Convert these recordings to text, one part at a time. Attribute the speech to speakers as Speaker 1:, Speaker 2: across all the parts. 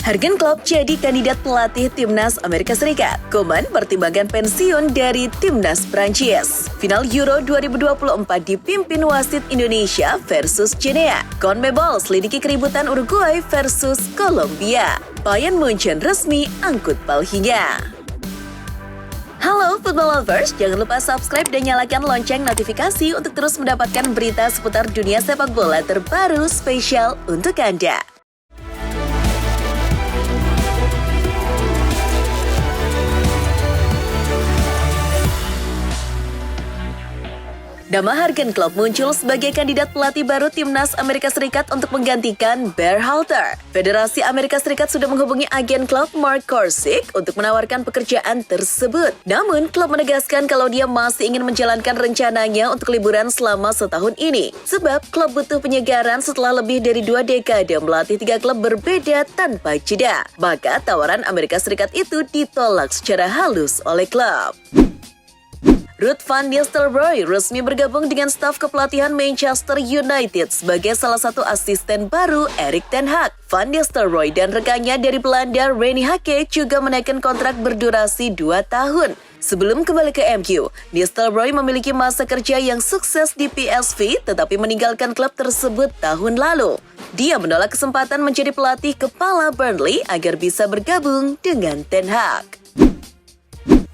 Speaker 1: Jurgen Klopp jadi kandidat pelatih Timnas Amerika Serikat. Koeman pertimbangkan pensiun dari Timnas Prancis. Final Euro 2024 dipimpin wasit Indonesia versus China. CONMEBOL selidiki keributan Uruguay versus Kolombia. Bayern Munchen resmi angkut palhinya. Halo football lovers, jangan lupa subscribe dan nyalakan lonceng notifikasi untuk terus mendapatkan berita seputar dunia sepak bola terbaru spesial untuk Anda. Nama Jurgen Klopp muncul sebagai kandidat pelatih baru Timnas Amerika Serikat untuk menggantikan Berhalter. Federasi Amerika Serikat sudah menghubungi agen Klopp Mark Korsik untuk menawarkan pekerjaan tersebut. Namun, Klopp menegaskan kalau dia masih ingin menjalankan rencananya untuk liburan selama setahun ini. Sebab, Klopp butuh penyegaran setelah lebih dari 2 dekade melatih 3 klub berbeda tanpa jeda. Maka, tawaran Amerika Serikat itu ditolak secara halus oleh Klopp. Ruud van Nistelrooy resmi bergabung dengan staf kepelatihan Manchester United sebagai salah satu asisten baru Erik ten Hag. Van Nistelrooy dan rekannya dari Belanda Rene Hake juga menaikkan kontrak berdurasi 2 tahun. Sebelum kembali ke MU, Nistelrooy memiliki masa kerja yang sukses di PSV tetapi meninggalkan klub tersebut tahun lalu. Dia menolak kesempatan menjadi pelatih kepala Burnley agar bisa bergabung dengan ten Hag.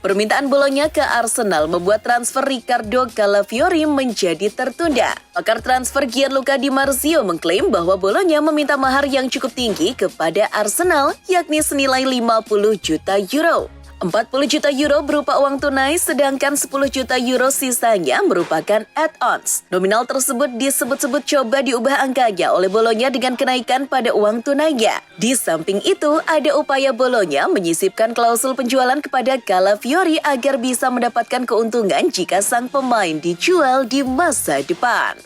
Speaker 1: Permintaan Bolonya ke Arsenal membuat transfer Ricardo Calafiori menjadi tertunda. Pakar transfer Gianluca Di Marzio mengklaim bahwa Bolonya meminta mahar yang cukup tinggi kepada Arsenal, yakni senilai 50 juta euro. 40 juta euro berupa uang tunai, sedangkan 10 juta euro sisanya merupakan add-ons. Nominal tersebut disebut-sebut coba diubah angkanya oleh Bolonya dengan kenaikan pada uang tunainya. Di samping itu, ada upaya Bolonya menyisipkan klausul penjualan kepada Calafiori agar bisa mendapatkan keuntungan jika sang pemain dijual di masa depan.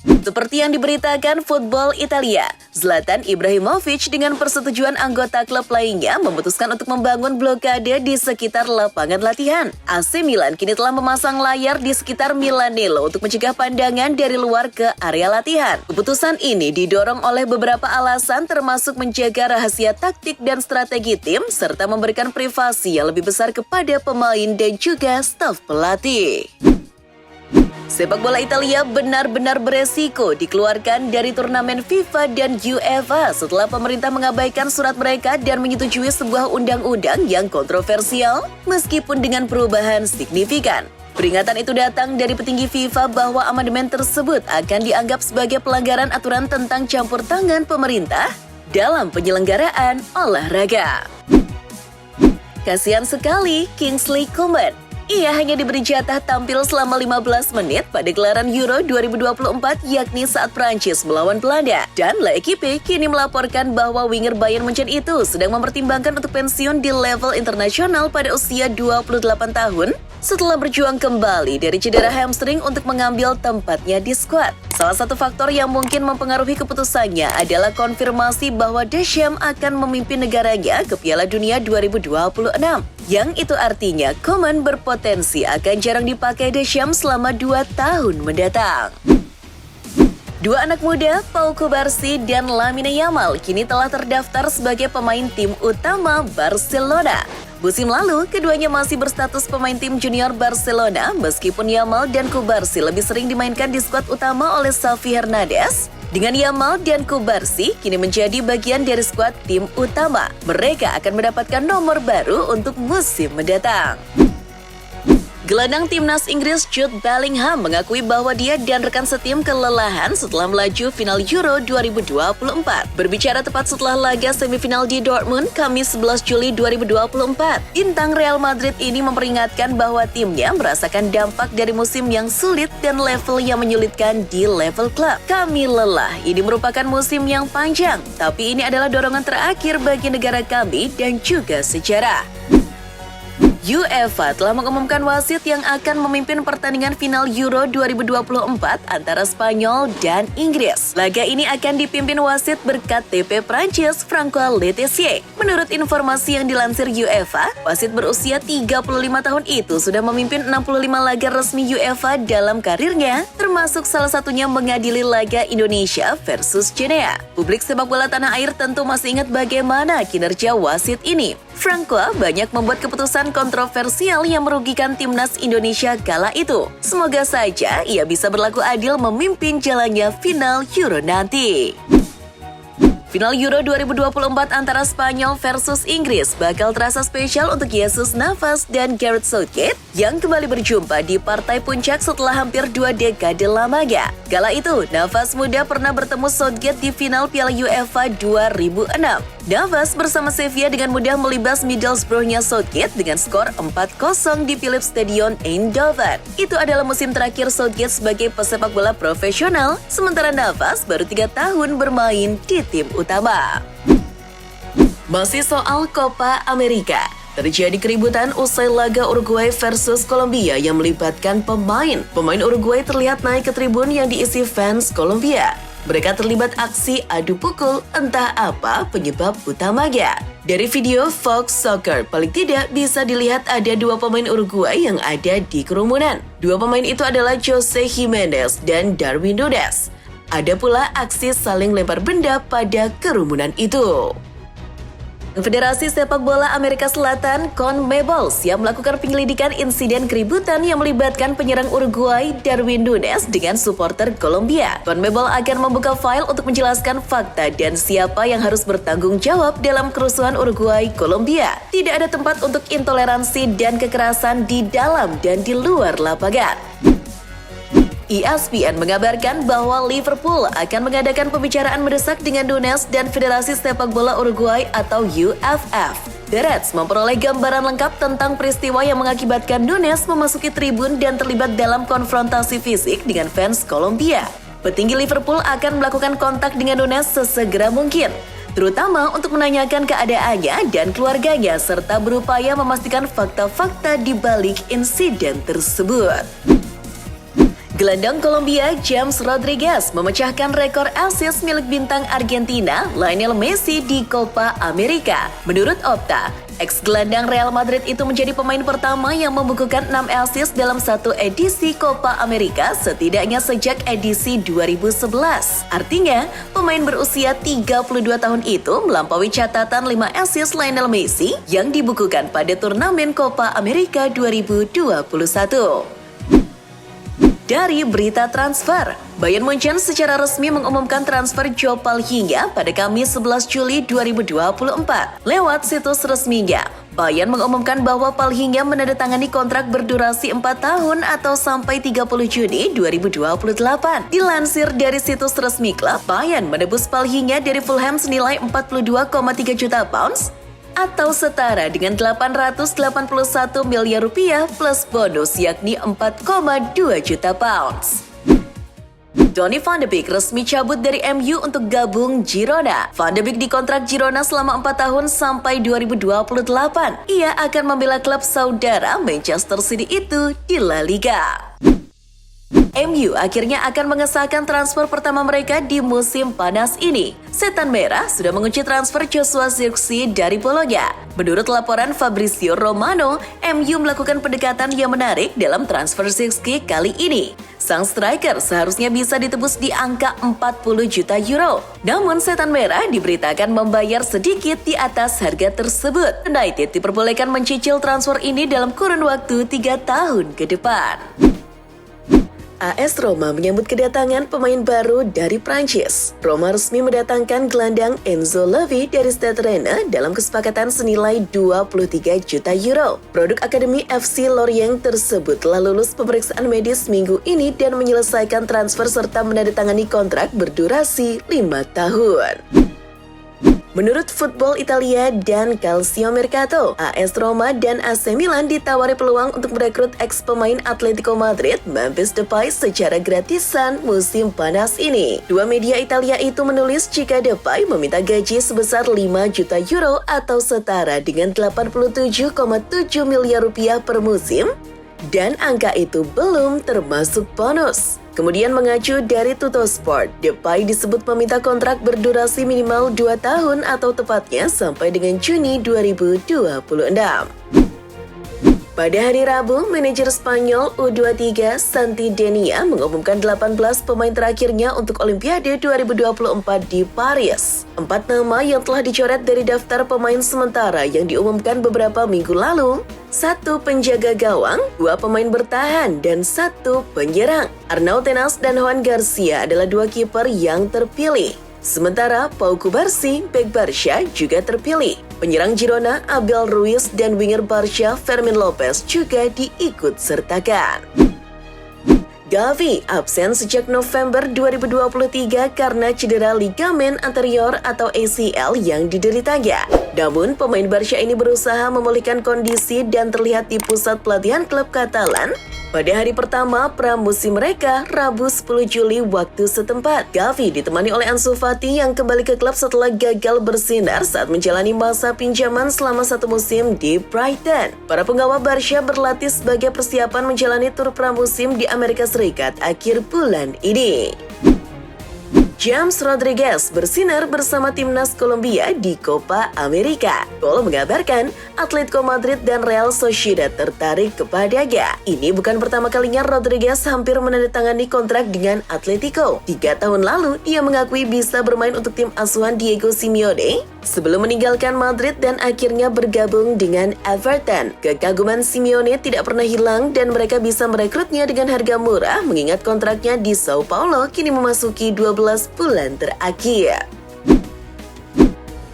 Speaker 1: Seperti yang diberitakan Football Italia, Zlatan Ibrahimovic dengan persetujuan anggota klub lainnya memutuskan untuk membangun blokade di sekitar lapangan latihan. AC Milan kini telah memasang layar di sekitar Milanello untuk mencegah pandangan dari luar ke area latihan. Keputusan ini didorong oleh beberapa alasan termasuk menjaga rahasia taktik dan strategi tim serta memberikan privasi yang lebih besar kepada pemain dan juga staf pelatih. Sepak bola Italia benar-benar beresiko dikeluarkan dari turnamen FIFA dan UEFA setelah pemerintah mengabaikan surat mereka dan menyetujui sebuah undang-undang yang kontroversial meskipun dengan perubahan signifikan. Peringatan itu datang dari petinggi FIFA bahwa amandemen tersebut akan dianggap sebagai pelanggaran aturan tentang campur tangan pemerintah dalam penyelenggaraan olahraga. Kasihan sekali Kingsley Coman. Ia hanya diberi jatah tampil selama 15 menit pada gelaran Euro 2024 yakni saat Prancis melawan Belanda. Dan L'Equipe kini melaporkan bahwa winger Bayern Munchen itu sedang mempertimbangkan untuk pensiun di level internasional pada usia 28 tahun setelah berjuang kembali dari cedera hamstring untuk mengambil tempatnya di skuad. Salah satu faktor yang mungkin mempengaruhi keputusannya adalah konfirmasi bahwa Deschamps akan memimpin negaranya ke Piala Dunia 2026. Yang itu artinya Coman berpotensi akan jarang dipakai Deschamps selama 2 tahun mendatang. Dua anak muda, Pau Cubarsí dan Lamine Yamal, kini telah terdaftar sebagai pemain tim utama Barcelona. Musim lalu, keduanya masih berstatus pemain tim junior Barcelona, meskipun Yamal dan Cubarsí lebih sering dimainkan di skuad utama oleh Xavi Hernandez. Dengan Yamal dan Cubarsí kini menjadi bagian dari skuad tim utama. Mereka akan mendapatkan nomor baru untuk musim mendatang. Gelandang timnas Inggris Jude Bellingham mengakui bahwa dia dan rekan setim kelelahan setelah melaju final Euro 2024. Berbicara tepat setelah laga semifinal di Dortmund, Kamis 11 Juli 2024, bintang Real Madrid ini memperingatkan bahwa timnya merasakan dampak dari musim yang sulit dan level yang menyulitkan di level klub. Kami lelah, ini merupakan musim yang panjang, tapi ini adalah dorongan terakhir bagi negara kami dan juga sejarah. UEFA telah mengumumkan wasit yang akan memimpin pertandingan final Euro 2024 antara Spanyol dan Inggris. Laga ini akan dipimpin wasit berKTP Prancis Francois Letessier. Menurut informasi yang dilansir UEFA, wasit berusia 35 tahun itu sudah memimpin 65 laga resmi UEFA dalam karirnya, termasuk salah satunya mengadili laga Indonesia versus China. Publik sepak bola tanah air tentu masih ingat bagaimana kinerja wasit ini. Francois banyak membuat keputusan kontroversial yang merugikan timnas Indonesia kala itu. Semoga saja ia bisa berlaku adil memimpin jalannya final Euro nanti. Final Euro 2024 antara Spanyol versus Inggris bakal terasa spesial untuk Jesus Navas dan Gareth Southgate yang kembali berjumpa di partai puncak setelah hampir 2 dekade lamanya. Kala itu, Navas muda pernah bertemu Southgate di final Piala UEFA 2006. Navas bersama Sevilla dengan mudah melibas Middlesbrough-nya Southgate dengan skor 4-0 di Philips Stadion Eindhoven. Itu adalah musim terakhir Southgate sebagai pesepak bola profesional, sementara Navas baru 3 tahun bermain di tim utama. Masih soal Copa America. Terjadi keributan usai laga Uruguay versus Kolombia yang melibatkan pemain. Pemain Uruguay terlihat naik ke tribun yang diisi fans Kolombia. Mereka terlibat aksi adu pukul, entah apa penyebab utamanya. Dari video Fox Soccer, paling tidak bisa dilihat ada 2 pemain Uruguay yang ada di kerumunan. 2 pemain itu adalah Jose Gimenez dan Darwin Núñez. Ada pula aksi saling lempar benda pada kerumunan itu. Federasi Sepak Bola Amerika Selatan CONMEBOL siap melakukan penyelidikan insiden keributan yang melibatkan penyerang Uruguay Darwin Núñez dengan supporter Kolombia. CONMEBOL akan membuka file untuk menjelaskan fakta dan siapa yang harus bertanggung jawab dalam kerusuhan Uruguay-Kolombia. Tidak ada tempat untuk intoleransi dan kekerasan di dalam dan di luar lapangan. ESPN mengabarkan bahwa Liverpool akan mengadakan pembicaraan mendesak dengan Núñez dan Federasi Sepak Bola Uruguay atau UFF. The Reds memperoleh gambaran lengkap tentang peristiwa yang mengakibatkan Núñez memasuki tribun dan terlibat dalam konfrontasi fisik dengan fans Kolombia. Petinggi Liverpool akan melakukan kontak dengan Núñez sesegera mungkin, terutama untuk menanyakan keadaannya dan keluarganya serta berupaya memastikan fakta-fakta di balik insiden tersebut. Gelandang Kolombia James Rodriguez memecahkan rekor assist milik bintang Argentina Lionel Messi di Copa America. Menurut Opta, ex-gelandang Real Madrid itu menjadi pemain pertama yang membukukan 6 assist dalam satu edisi Copa America setidaknya sejak edisi 2011. Artinya, pemain berusia 32 tahun itu melampaui catatan 5 assist Lionel Messi yang dibukukan pada turnamen Copa America 2021. Dari berita transfer, Bayern Munchen secara resmi mengumumkan transfer Joe Palhinha pada Kamis 11 Juli 2024. Lewat situs resminya, Bayern mengumumkan bahwa Palhinha menandatangani kontrak berdurasi 4 tahun atau sampai 30 Juni 2028. Dilansir dari situs resmi klub, Bayern menebus Palhinha dari Fulham senilai 42,3 juta pounds atau setara dengan 881 miliar rupiah plus bonus yakni 4,2 juta pounds. Donny van de Beek resmi cabut dari MU untuk gabung Girona. Van de Beek dikontrak Girona selama 4 tahun sampai 2028. Ia akan membela klub saudara Manchester City itu di La Liga. MU akhirnya akan mengesahkan transfer pertama mereka di musim panas ini. Setan Merah sudah mengunci transfer Joshua Zirkzee dari Bologna. Menurut laporan Fabrizio Romano, MU melakukan pendekatan yang menarik dalam transfer Zirkzee kali ini. Sang striker seharusnya bisa ditebus di angka 40 juta euro. Namun Setan Merah diberitakan membayar sedikit di atas harga tersebut. United diperbolehkan mencicil transfer ini dalam kurun waktu 3 tahun ke depan. AS Roma menyambut kedatangan pemain baru dari Prancis. Roma resmi mendatangkan gelandang Enzo Levy dari Stade Rennes dalam kesepakatan senilai 23 juta euro. Produk Akademi FC Lorient tersebut telah lulus pemeriksaan medis minggu ini dan menyelesaikan transfer serta menandatangani kontrak berdurasi 5 tahun. Menurut Football Italia dan Calcio Mercato, AS Roma dan AC Milan ditawari peluang untuk merekrut ex-pemain Atletico Madrid, Memphis Depay secara gratisan musim panas ini. Dua media Italia itu menulis jika Depay meminta gaji sebesar 5 juta euro atau setara dengan 87,7 miliar rupiah per musim, dan angka itu belum termasuk bonus. Kemudian mengacu dari Tuttosport, Depay disebut meminta kontrak berdurasi minimal 2 tahun atau tepatnya sampai dengan Juni 2026. Pada hari Rabu, manajer Spanyol U23 Santi Denia mengumumkan 18 pemain terakhirnya untuk Olimpiade 2024 di Paris. 4 nama yang telah dicoret dari daftar pemain sementara yang diumumkan beberapa minggu lalu: 1 penjaga gawang, 2 pemain bertahan, dan 1 penyerang. Arnau Tenas dan Juan Garcia adalah 2 kiper yang terpilih. Sementara Pau Cubarsí, bek Barca, juga terpilih. Penyerang Girona, Abel Ruiz, dan winger Barca, Fermin Lopez, juga diikut-sertakan. Gavi absen sejak November 2023 karena cedera ligamen anterior atau ACL yang dideritanya. Namun, pemain Barca ini berusaha memulihkan kondisi dan terlihat di pusat pelatihan klub Katalan pada hari pertama pramusim mereka, Rabu 10 Juli waktu setempat. Gavi ditemani oleh Ansu Fati yang kembali ke klub setelah gagal bersinar saat menjalani masa pinjaman selama 1 musim di Brighton. Para penggawa Barca berlatih sebagai persiapan menjalani tur pramusim di Amerika Serikat akhir bulan ini. James Rodriguez bersinar bersama timnas Kolombia di Copa America. Gol mengabarkan Atletico Madrid dan Real Sociedad tertarik kepadanya. Ini bukan pertama kalinya Rodriguez hampir menandatangani kontrak dengan Atletico. 3 tahun lalu, dia mengakui bisa bermain untuk tim asuhan Diego Simeone sebelum meninggalkan Madrid dan akhirnya bergabung dengan Everton. Kekaguman Simeone tidak pernah hilang dan mereka bisa merekrutnya dengan harga murah mengingat kontraknya di Sao Paulo kini memasuki 12 bulan terakhir.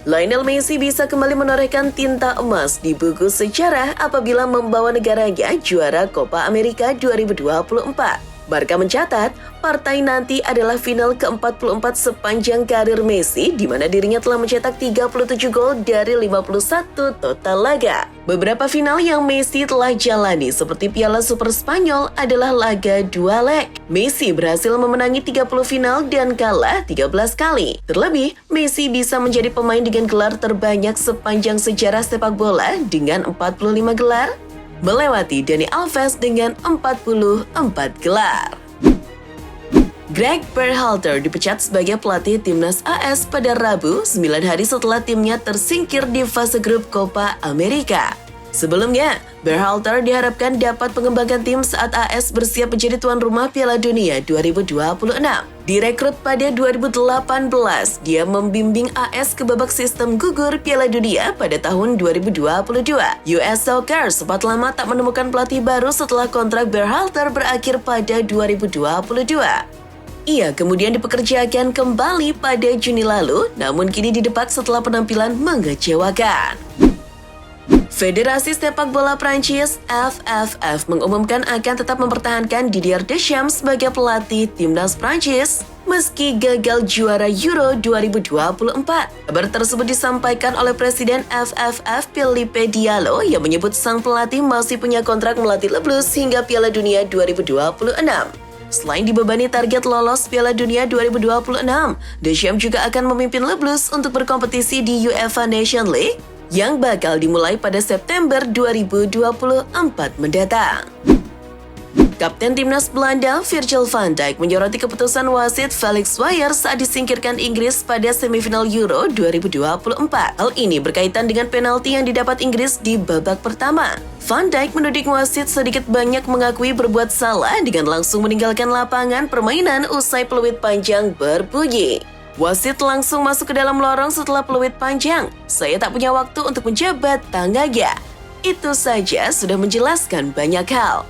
Speaker 1: Lionel Messi bisa kembali menorehkan tinta emas di buku sejarah apabila membawa negaranya juara Copa America 2024. Barca mencatat, partai nanti adalah final ke-44 sepanjang karir Messi, di mana dirinya telah mencetak 37 gol dari 51 total laga. Beberapa final yang Messi telah jalani seperti Piala Super Spanyol adalah laga 2 leg. Messi berhasil memenangi 30 final dan kalah 13 kali. Terlebih, Messi bisa menjadi pemain dengan gelar terbanyak sepanjang sejarah sepak bola dengan 45 gelar, melewati Dani Alves dengan 44 gelar. Greg Berhalter dipecat sebagai pelatih timnas AS pada Rabu, 9 hari setelah timnya tersingkir di fase grup Copa America. Sebelumnya, Berhalter diharapkan dapat mengembangkan tim saat AS bersiap menjadi tuan rumah Piala Dunia 2026. Direkrut pada 2018, dia membimbing AS ke babak sistem gugur Piala Dunia pada tahun 2022. US Soccer sempat lama tak menemukan pelatih baru setelah kontrak Berhalter berakhir pada 2022. Ia kemudian dipekerjakan kembali pada Juni lalu, namun kini didepak setelah penampilan mengecewakan. Federasi Sepak Bola Prancis FFF mengumumkan akan tetap mempertahankan Didier Deschamps sebagai pelatih timnas Prancis meski gagal juara Euro 2024. Kabar tersebut disampaikan oleh Presiden FFF Philippe Diallo yang menyebut sang pelatih masih punya kontrak melatih Le Blues hingga Piala Dunia 2026. Selain dibebani target lolos Piala Dunia 2026, Deschamps juga akan memimpin Le Blues untuk berkompetisi di UEFA Nations League yang bakal dimulai pada September 2024 mendatang. Kapten timnas Belanda Virgil van Dijk menyoroti keputusan wasit Felix Weyer saat disingkirkan Inggris pada semifinal Euro 2024. Hal ini berkaitan dengan penalti yang didapat Inggris di babak pertama. Van Dijk menuding wasit sedikit banyak mengakui berbuat salah dengan langsung meninggalkan lapangan permainan usai peluit panjang berbunyi. Wasit langsung masuk ke dalam lorong setelah peluit panjang. Saya tak punya waktu untuk menjabat tangannya. Itu saja sudah menjelaskan banyak hal.